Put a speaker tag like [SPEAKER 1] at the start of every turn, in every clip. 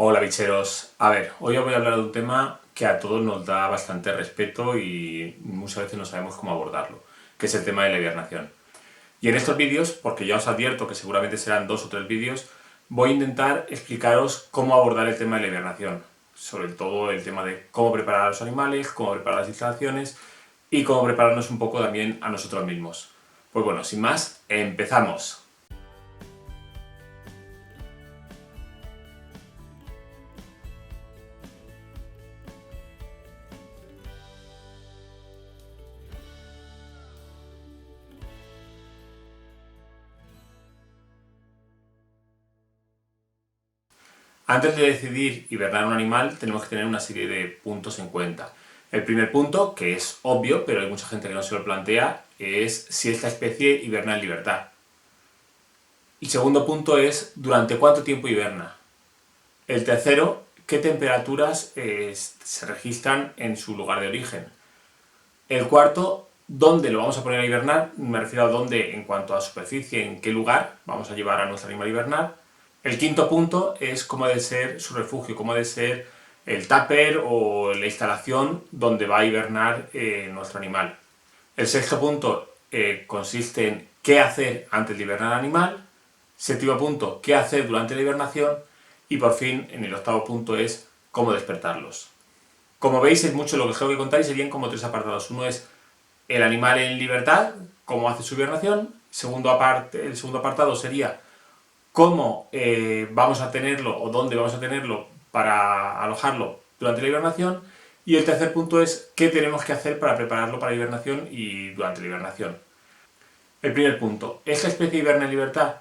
[SPEAKER 1] Hola bicheros, a ver, hoy os voy a hablar de un tema que a todos nos da bastante respeto y muchas veces no sabemos cómo abordarlo, que es el tema de la hibernación. Y en estos vídeos, porque ya os advierto que seguramente serán 2 o 3 vídeos, voy a intentar explicaros cómo abordar el tema de la hibernación, sobre todo el tema de cómo preparar a los animales, cómo preparar las instalaciones y cómo prepararnos un poco también a nosotros mismos. Pues bueno, sin más, empezamos. Antes de decidir hibernar un animal, tenemos que tener una serie de puntos en cuenta. El primer punto, que es obvio, pero hay mucha gente que no se lo plantea, es si esta especie hiberna en libertad. El segundo punto es durante cuánto tiempo hiberna. El tercero, qué temperaturas se registran en su lugar de origen. El cuarto, dónde lo vamos a poner a hibernar, me refiero a dónde en cuanto a superficie, en qué lugar vamos a llevar a nuestro animal a hibernar. El quinto punto es cómo debe ser su refugio, cómo debe ser el tupper o la instalación donde va a hibernar nuestro animal. El sexto punto consiste en qué hacer antes de hibernar al animal. Séptimo punto, qué hacer durante la hibernación. Y por fin, en el octavo punto es cómo despertarlos. Como veis, es mucho lo que os tengo que contar y serían como 3 apartados. Uno es el animal en libertad, cómo hace su hibernación. El segundo apartado sería cómo vamos a tenerlo o dónde vamos a tenerlo para alojarlo durante la hibernación. Y el tercer punto es qué tenemos que hacer para prepararlo para la hibernación y durante la hibernación. El primer punto, ¿esta especie hiberna en libertad?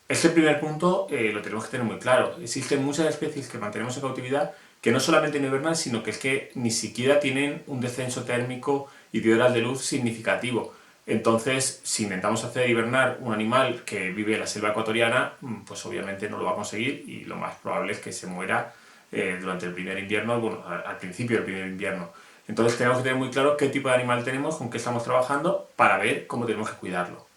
[SPEAKER 1] Este primer punto lo tenemos que tener muy claro. Existen muchas especies que mantenemos en cautividad que no solamente no hibernan, sino que es que ni siquiera tienen un descenso térmico y de horas de luz significativo. Entonces, si intentamos hacer hibernar un animal que vive en la selva ecuatoriana, pues obviamente no lo va a conseguir y lo más probable es que se muera durante el primer invierno, bueno, al principio del primer invierno. Entonces tenemos que tener muy claro qué tipo de animal tenemos, con qué estamos trabajando, para ver cómo tenemos que cuidarlo.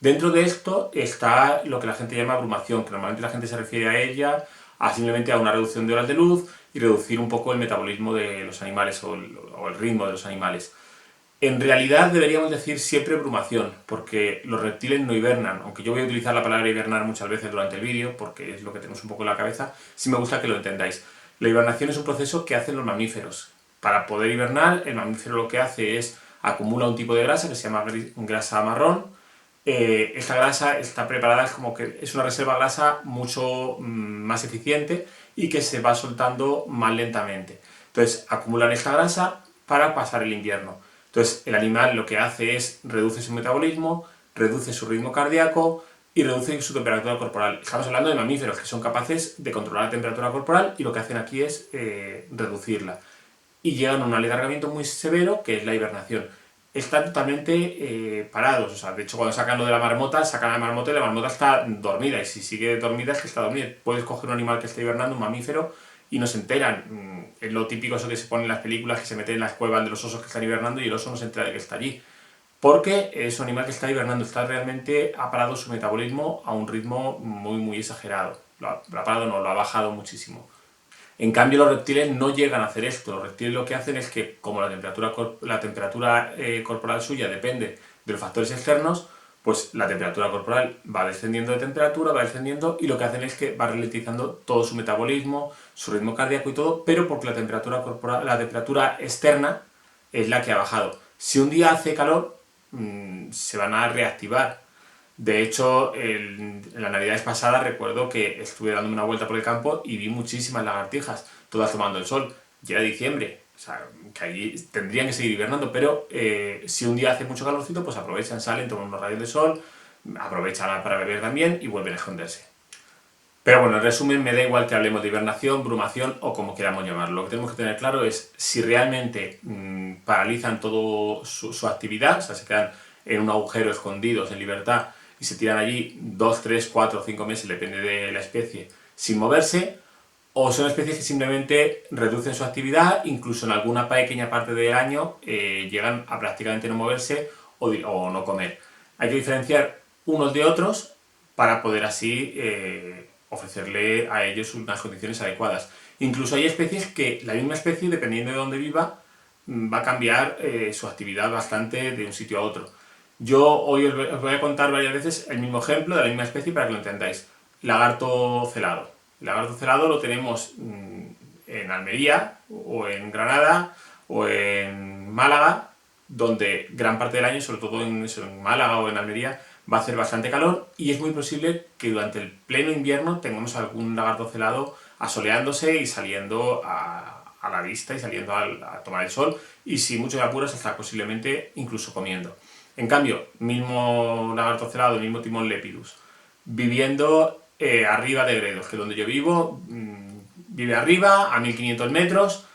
[SPEAKER 1] Dentro de esto está lo que la gente llama abrumación, que normalmente la gente se refiere a ella a simplemente a una reducción de horas de luz y reducir un poco el metabolismo de los animales o el ritmo de los animales. En realidad deberíamos decir siempre brumación, porque los reptiles no hibernan, aunque yo voy a utilizar la palabra hibernar muchas veces durante el vídeo, porque es lo que tenemos un poco en la cabeza, sí me gusta que lo entendáis. La hibernación es un proceso que hacen los mamíferos. Para poder hibernar, el mamífero lo que hace es acumula un tipo de grasa que se llama grasa marrón. Esta grasa está preparada, es como que es una reserva de grasa mucho más eficiente y que se va soltando más lentamente. Entonces acumulan esta grasa para pasar el invierno. Entonces el animal lo que hace es reduce su metabolismo, reduce su ritmo cardíaco y reduce su temperatura corporal. Estamos hablando de mamíferos que son capaces de controlar la temperatura corporal y lo que hacen aquí es reducirla. Y llegan a un alargamiento muy severo que es la hibernación. Están totalmente parados, o sea, de hecho cuando sacan lo de la marmota, sacan la marmota y la marmota está dormida, y si sigue dormida es que está dormida. Puedes coger un animal que esté hibernando, un mamífero, y no se enteran. Es lo típico eso que se pone en las películas, que se meten en las cuevas de los osos que están hibernando y el oso no se entera de que está allí. Porque es un animal que está hibernando, está realmente, ha parado su metabolismo a un ritmo muy, muy exagerado. Lo ha parado, no, lo ha bajado muchísimo. En cambio, los reptiles no llegan a hacer esto. Los reptiles lo que hacen es que, como la temperatura corporal suya depende de los factores externos, pues la temperatura corporal va descendiendo de temperatura, va descendiendo, y lo que hacen es que va ralentizando todo su metabolismo, su ritmo cardíaco y todo, pero porque la temperatura corporal, la temperatura externa es la que ha bajado. Si un día hace calor, se van a reactivar. De hecho, en las navidades pasadas recuerdo que estuve dando una vuelta por el campo y vi muchísimas lagartijas, todas tomando el sol. Ya era diciembre, o sea, que allí tendrían que seguir hibernando, pero si un día hace mucho calorcito, pues aprovechan, salen, toman unos rayos de sol, aprovechan para beber también y vuelven a esconderse. Pero bueno, en resumen, me da igual que hablemos de hibernación, brumación o como queramos llamarlo. Lo que tenemos que tener claro es si realmente paralizan toda su actividad, o sea, se quedan en un agujero escondidos en libertad y se tiran allí 2, 3, 4 o 5 meses, depende de la especie, sin moverse, o son especies que simplemente reducen su actividad, incluso en alguna pequeña parte del año llegan a prácticamente no moverse o no comer. Hay que diferenciar unos de otros para poder así ofrecerle a ellos unas condiciones adecuadas. Incluso hay especies que la misma especie, dependiendo de dónde viva, va a cambiar su actividad bastante de un sitio a otro. Yo hoy os voy a contar varias veces el mismo ejemplo de la misma especie para que lo entendáis. Lagarto celado. El lagarto celado lo tenemos en Almería, o en Granada, o en Málaga, donde gran parte del año, sobre todo en Málaga o en Almería, va a hacer bastante calor y es muy posible que durante el pleno invierno tengamos algún lagarto celado asoleándose y saliendo a la vista y saliendo a tomar el sol, y si mucho me apuras hasta posiblemente incluso comiendo. En cambio, mismo lagarto celado, el mismo Timon lepidus, viviendo arriba de Gredos, que donde yo vivo, vive arriba a 1500 metros,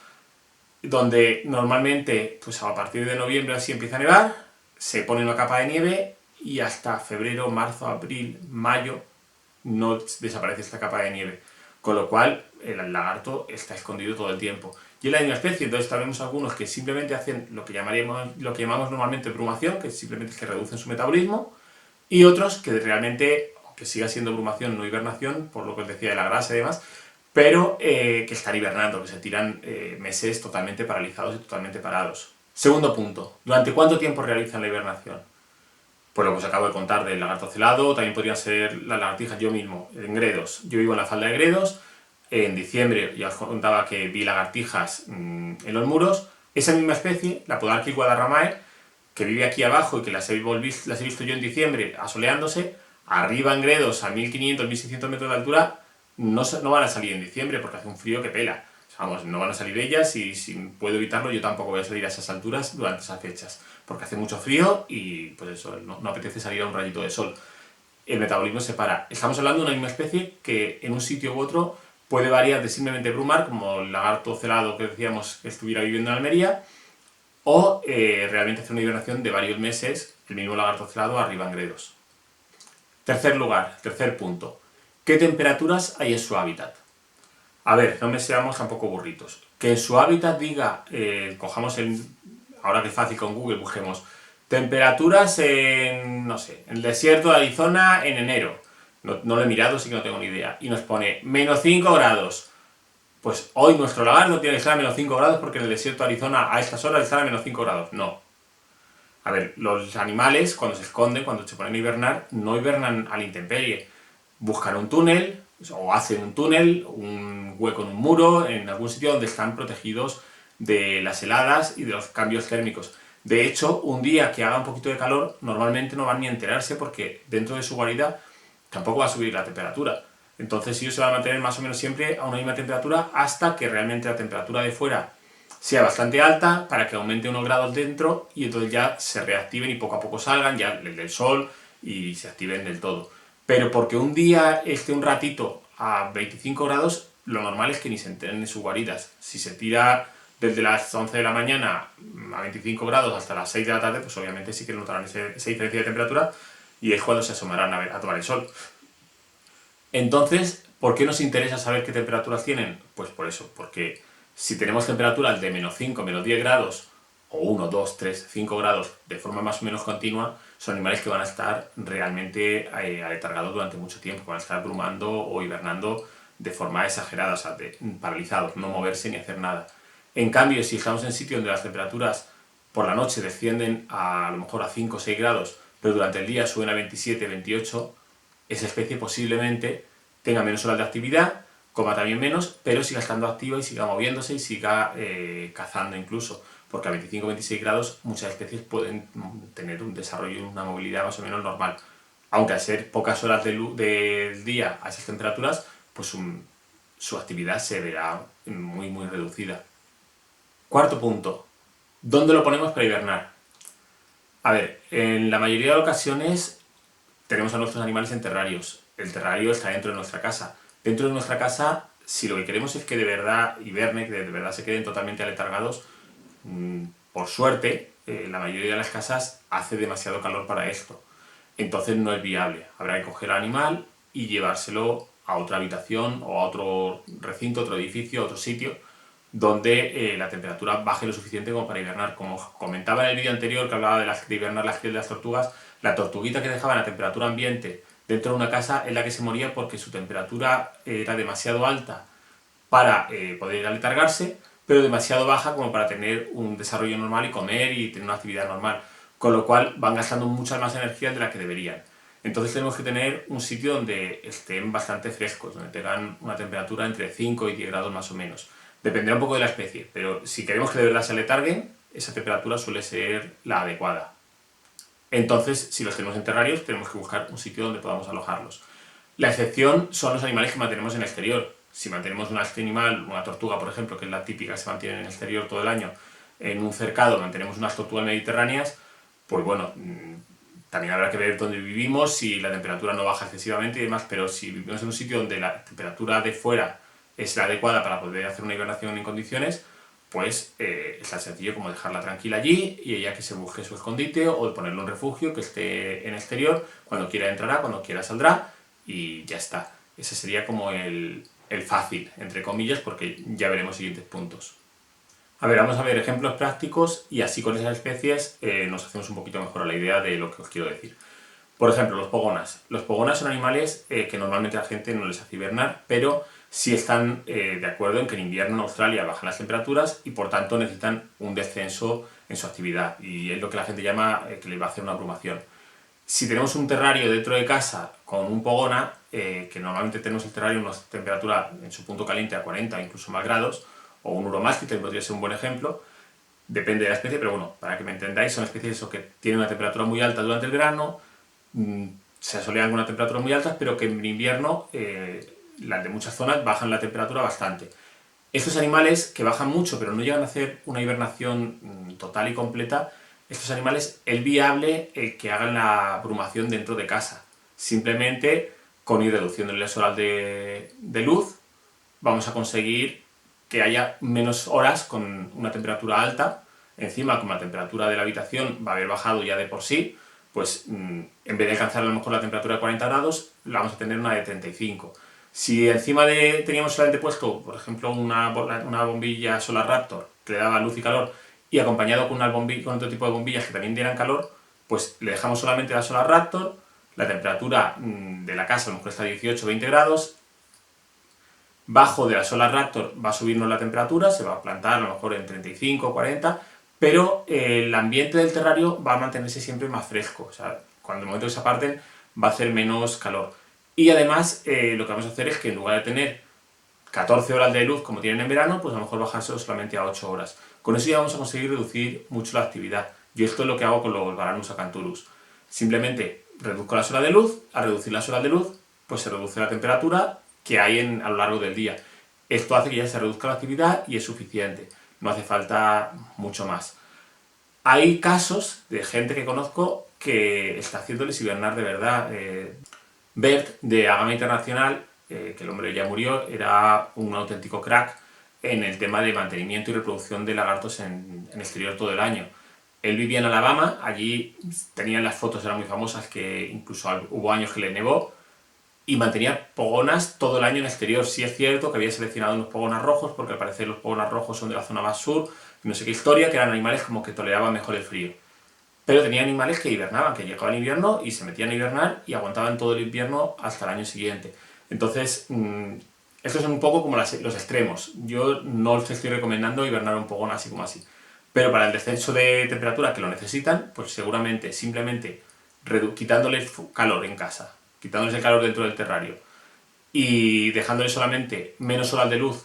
[SPEAKER 1] donde normalmente pues a partir de noviembre así empieza a nevar, se pone una capa de nieve y hasta febrero, marzo, abril, mayo no desaparece esta capa de nieve, con lo cual el lagarto está escondido todo el tiempo. Y es la misma especie, entonces tenemos algunos que simplemente hacen lo que llamamos normalmente brumación, que simplemente es que reducen su metabolismo, y otros que realmente, aunque siga siendo brumación, no hibernación, por lo que os decía de la grasa y demás, pero que están hibernando, que se tiran meses totalmente paralizados y totalmente parados. Segundo punto, ¿durante cuánto tiempo realizan la hibernación? Pues lo que os acabo de contar del lagarto celado, también podrían ser las lagartijas. Yo mismo, en Gredos, yo vivo en la falda de Gredos, en diciembre ya os contaba que vi lagartijas en los muros. Esa misma especie, la Podarcis guadarramae, que vive aquí abajo y que las he visto yo en diciembre asoleándose, arriba en Gredos a 1500, 1600 metros de altura, no van a salir en diciembre porque hace un frío que pela. O sea, vamos, no van a salir ellas y si puedo evitarlo yo tampoco voy a salir a esas alturas durante esas fechas, porque hace mucho frío y pues eso, no apetece salir a un rayito de sol. El metabolismo se para. Estamos hablando de una misma especie que en un sitio u otro puede variar de simplemente brumar, como el lagarto celado que decíamos que estuviera viviendo en Almería, o realmente hacer una hibernación de varios meses, el mismo lagarto celado arriba en Gredos. Tercer punto. ¿Qué temperaturas hay en su hábitat? A ver, no me seamos tampoco burritos. Que en su hábitat diga, ahora que es fácil con Google, busquemos temperaturas en, no sé, en el desierto de Arizona en enero. No lo he mirado, así que no tengo ni idea. Y nos pone -5 grados. Pues hoy nuestro lagarto tiene que estar a -5 grados porque en el desierto de Arizona a estas horas están a -5 grados. No. A ver, los animales cuando se esconden, cuando se ponen a hibernar, no hibernan a la intemperie. Buscan un túnel, o hacen un túnel, un hueco en un muro, en algún sitio donde están protegidos de las heladas y de los cambios térmicos. De hecho, un día que haga un poquito de calor, normalmente no van ni a enterarse porque dentro de su guarida tampoco va a subir la temperatura. Entonces ellos se van a mantener más o menos siempre a una misma temperatura hasta que realmente la temperatura de fuera sea bastante alta para que aumente unos grados dentro y entonces ya se reactiven y poco a poco salgan ya del sol y se activen del todo. Pero porque un día esté un ratito a 25 grados, lo normal es que ni se enteren de sus guaridas. Si se tira desde las 11 de la mañana a 25 grados hasta las 6 de la tarde, pues obviamente sí que notarán esa diferencia de temperatura y es cuando se asomarán a tomar el sol. Entonces, ¿por qué nos interesa saber qué temperaturas tienen? Pues por eso, porque si tenemos temperaturas de -5, -10 grados, o 1, 2, 3, 5 grados de forma más o menos continua, son animales que van a estar realmente aletargados durante mucho tiempo, van a estar brumando o hibernando de forma exagerada, o sea, paralizados, no moverse ni hacer nada. En cambio, si estamos en sitios donde las temperaturas por la noche descienden a lo mejor a 5 o 6 grados, pero durante el día suben a 27, 28, esa especie posiblemente tenga menos horas de actividad, coma también menos, pero siga estando activa y siga moviéndose y siga cazando incluso, porque a 25-26 grados muchas especies pueden tener un desarrollo y una movilidad más o menos normal. Aunque al ser pocas horas del día a esas temperaturas, pues su actividad se verá muy muy reducida. Cuarto punto, ¿dónde lo ponemos para hibernar? A ver, en la mayoría de ocasiones tenemos a nuestros animales en terrarios. El terrario está dentro de nuestra casa. Dentro de nuestra casa, si lo que queremos es que de verdad hibernen, que de verdad se queden totalmente aletargados, por suerte, la mayoría de las casas hace demasiado calor para esto. Entonces no es viable. Habrá que coger al animal y llevárselo a otra habitación o a otro recinto, otro edificio, otro sitio, donde la temperatura baje lo suficiente como para hibernar. Como comentaba en el vídeo anterior que hablaba de hibernar las crías de las tortugas, la tortuguita que dejaban a temperatura ambiente dentro de una casa en la que se moría porque su temperatura era demasiado alta para poder aletargarse, pero demasiado baja como para tener un desarrollo normal y comer y tener una actividad normal, con lo cual van gastando mucha más energía de la que deberían. Entonces tenemos que tener un sitio donde estén bastante frescos, donde tengan una temperatura entre 5 y 10 grados más o menos. Dependerá un poco de la especie, pero si queremos que de verdad se aletarguen, esa temperatura suele ser la adecuada. Entonces, si los tenemos en terrarios, tenemos que buscar un sitio donde podamos alojarlos. La excepción son los animales que mantenemos en el exterior. Si mantenemos un animal, una tortuga, por ejemplo, que es la típica que se mantiene en el exterior todo el año, en un cercado mantenemos unas tortugas mediterráneas, pues bueno, también habrá que ver dónde vivimos, si la temperatura no baja excesivamente y demás, pero si vivimos en un sitio donde la temperatura de fuera es la adecuada para poder hacer una hibernación en condiciones, pues es tan sencillo como dejarla tranquila allí y ella que se busque su escondite o ponerle un refugio que esté en exterior, cuando quiera entrará, cuando quiera saldrá y ya está. Ese sería como el fácil, entre comillas, porque ya veremos siguientes puntos. A ver, vamos a ver ejemplos prácticos y así con esas especies nos hacemos un poquito mejor a la idea de lo que os quiero decir. Por ejemplo, los pogonas. Los pogonas son animales que normalmente la gente no les hace hibernar, pero sí están de acuerdo en que en invierno en Australia bajan las temperaturas y por tanto necesitan un descenso en su actividad y es lo que la gente llama que les va a hacer una abrumación. Si tenemos un terrario dentro de casa con un pogona, que normalmente tenemos el terrario a una temperatura en su punto caliente a 40 incluso más grados, o un uromastite podría ser un buen ejemplo, depende de la especie, pero bueno, para que me entendáis, son especies que tienen una temperatura muy alta durante el verano, se asolean con una temperatura muy alta, pero que en invierno, las de muchas zonas, bajan la temperatura bastante. Estos animales que bajan mucho, pero no llegan a hacer una hibernación total y completa, estos animales es viable que hagan la abrumación dentro de casa. Simplemente con ir reduciendo el solar de luz, vamos a conseguir que haya menos horas con una temperatura alta. Encima, como la temperatura de la habitación va a haber bajado ya de por sí, pues en vez de alcanzar a lo mejor la temperatura de 40 grados, la vamos a tener una de 35. Si encima teníamos solamente puesto, por ejemplo, una bombilla Solar Raptor que le daba luz y calor y acompañado con otro tipo de bombillas que también dieran calor, pues le dejamos solamente la Solar Raptor, la temperatura de la casa a lo mejor está a 18-20 grados, bajo de la Solar Raptor va a subirnos la temperatura, se va a plantar a lo mejor en 35 o 40, pero el ambiente del terrario va a mantenerse siempre más fresco, o sea, cuando el momento que se aparten va a hacer menos calor. Y además lo que vamos a hacer es que en lugar de tener 14 horas de luz como tienen en verano, pues a lo mejor bajárselo solamente a 8 horas. Con eso ya vamos a conseguir reducir mucho la actividad. Yo esto es lo que hago con los Varanus acanthurus. Simplemente reduzco las horas de luz, al reducir las horas de luz, pues se reduce la temperatura que hay a lo largo del día. Esto hace que ya se reduzca la actividad y es suficiente. No hace falta mucho más. Hay casos de gente que conozco que está haciéndoles hibernar de verdad. Bert, de Agama Internacional, que el hombre ya murió, era un auténtico crack en el tema de mantenimiento y reproducción de lagartos en exterior todo el año. Él vivía en Alabama, allí tenían las fotos, eran muy famosas, que incluso hubo años que le nevó, y mantenía pogonas todo el año en exterior. Sí es cierto que había seleccionado unos pogonas rojos, porque al parecer los pogonas rojos son de la zona más sur, no sé qué historia, que eran animales como que toleraban mejor el frío. Pero tenía animales que hibernaban, que llegaba el invierno y se metían a hibernar y aguantaban todo el invierno hasta el año siguiente. Entonces, estos son un poco como los extremos. Yo no os estoy recomendando hibernar un pogón así como así. Pero para el descenso de temperatura que lo necesitan, pues seguramente simplemente quitándoles calor en casa, quitándoles el calor dentro del terrario y dejándoles solamente menos horas de luz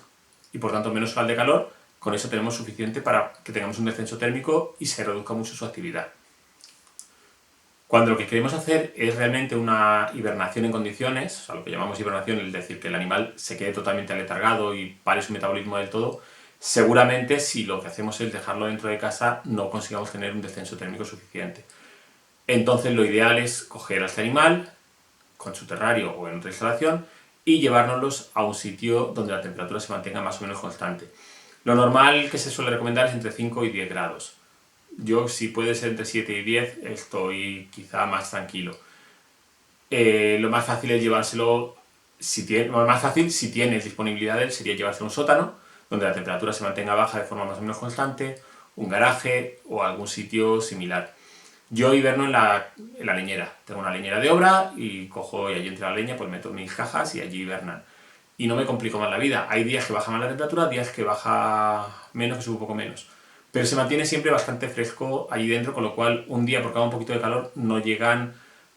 [SPEAKER 1] y por tanto menos horas de calor, con eso tenemos suficiente para que tengamos un descenso térmico y se reduzca mucho su actividad. Cuando lo que queremos hacer es realmente una hibernación en condiciones, o sea, lo que llamamos hibernación, es decir, que el animal se quede totalmente aletargado y pare su metabolismo del todo, seguramente si lo que hacemos es dejarlo dentro de casa no consigamos tener un descenso térmico suficiente. Entonces lo ideal es coger a este animal con su terrario o en otra instalación y llevárnoslos a un sitio donde la temperatura se mantenga más o menos constante. Lo normal que se suele recomendar es entre 5 y 10 grados. Yo, si puede ser entre 7 y 10, estoy quizá más tranquilo. Lo más fácil es llevárselo, lo más fácil, si tienes disponibilidad, sería llevárselo a un sótano, donde la temperatura se mantenga baja de forma más o menos constante, un garaje o algún sitio similar. Yo hiberno en la leñera. Tengo una leñera de obra y cojo y allí entre la leña pues meto mis cajas y allí hibernan. Y no me complico más la vida. Hay días que baja más la temperatura, días que baja menos, que sube un poco menos. Pero se mantiene siempre bastante fresco allí dentro, con lo cual un día, porque haga un poquito de calor, no llegan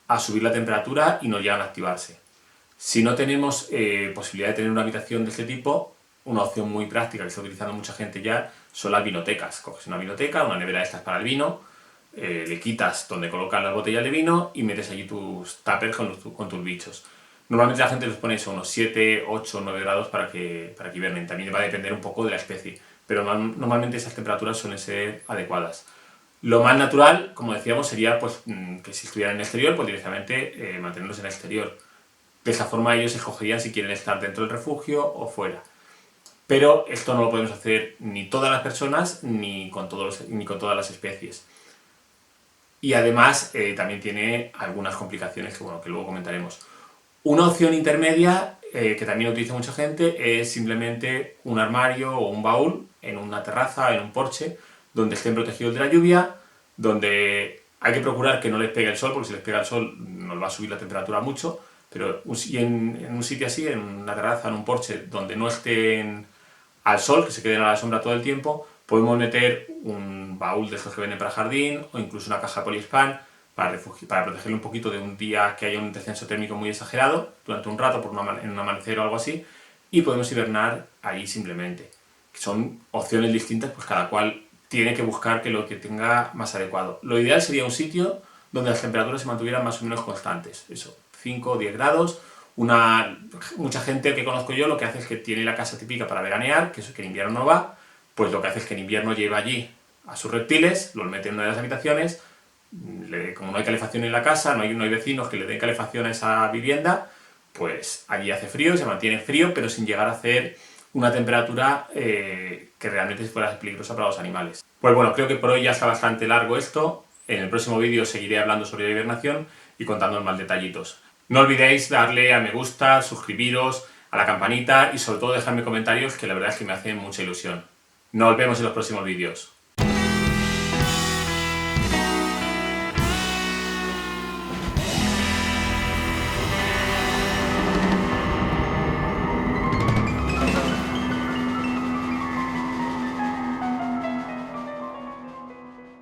[SPEAKER 1] a subir la temperatura y no llegan a activarse. Si no tenemos posibilidad de tener una habitación de este tipo, una opción muy práctica que está utilizando mucha gente ya son las vinotecas. Coges una vinoteca, una nevera de estas para el vino, le quitas donde colocan las botellas de vino y metes allí tus tuppers con tus bichos. Normalmente la gente los pone eso, unos 7, 8, 9 grados para que hibernen. También va a depender un poco de la especie, pero normalmente esas temperaturas suelen ser adecuadas. Lo más natural, como decíamos, sería pues, que si estuvieran en el exterior, pues directamente mantenerlos en el exterior. De esa forma ellos escogerían si quieren estar dentro del refugio o fuera. Pero esto no lo podemos hacer ni todas las personas ni con todas las especies. Y además también tiene algunas complicaciones que luego comentaremos. Una opción intermedia que también utiliza mucha gente es simplemente un armario o un baúl en una terraza, en un porche, donde estén protegidos de la lluvia, donde hay que procurar que no les pegue el sol, porque si les pega el sol nos va a subir la temperatura mucho, pero en un sitio así, en una terraza, en un porche, donde no estén al sol, que se queden a la sombra todo el tiempo, podemos meter un baúl de esos que venden para jardín o incluso una caja de poliespan para protegerle un poquito de un día que haya un descenso térmico muy exagerado, durante un rato, en un amanecer o algo así, y podemos hibernar allí simplemente. Son opciones distintas, pues cada cual tiene que buscar que lo que tenga más adecuado. Lo ideal sería un sitio donde las temperaturas se mantuvieran más o menos constantes, eso, 5 o 10 grados. Mucha gente que conozco yo lo que hace es que tiene la casa típica para veranear, que en invierno no va, pues lo que hace es que en invierno lleva allí a sus reptiles, los mete en una de las habitaciones, como no hay calefacción en la casa, no hay vecinos que le den calefacción a esa vivienda, pues allí hace frío, se mantiene frío, pero sin llegar a hacer una temperatura que realmente fuera peligrosa para los animales. Pues bueno, creo que por hoy ya está bastante largo esto. En el próximo vídeo seguiré hablando sobre la hibernación y contándoos más detallitos. No olvidéis darle a me gusta, suscribiros, a la campanita y sobre todo dejarme comentarios, que la verdad es que me hacen mucha ilusión. Nos vemos en los próximos vídeos.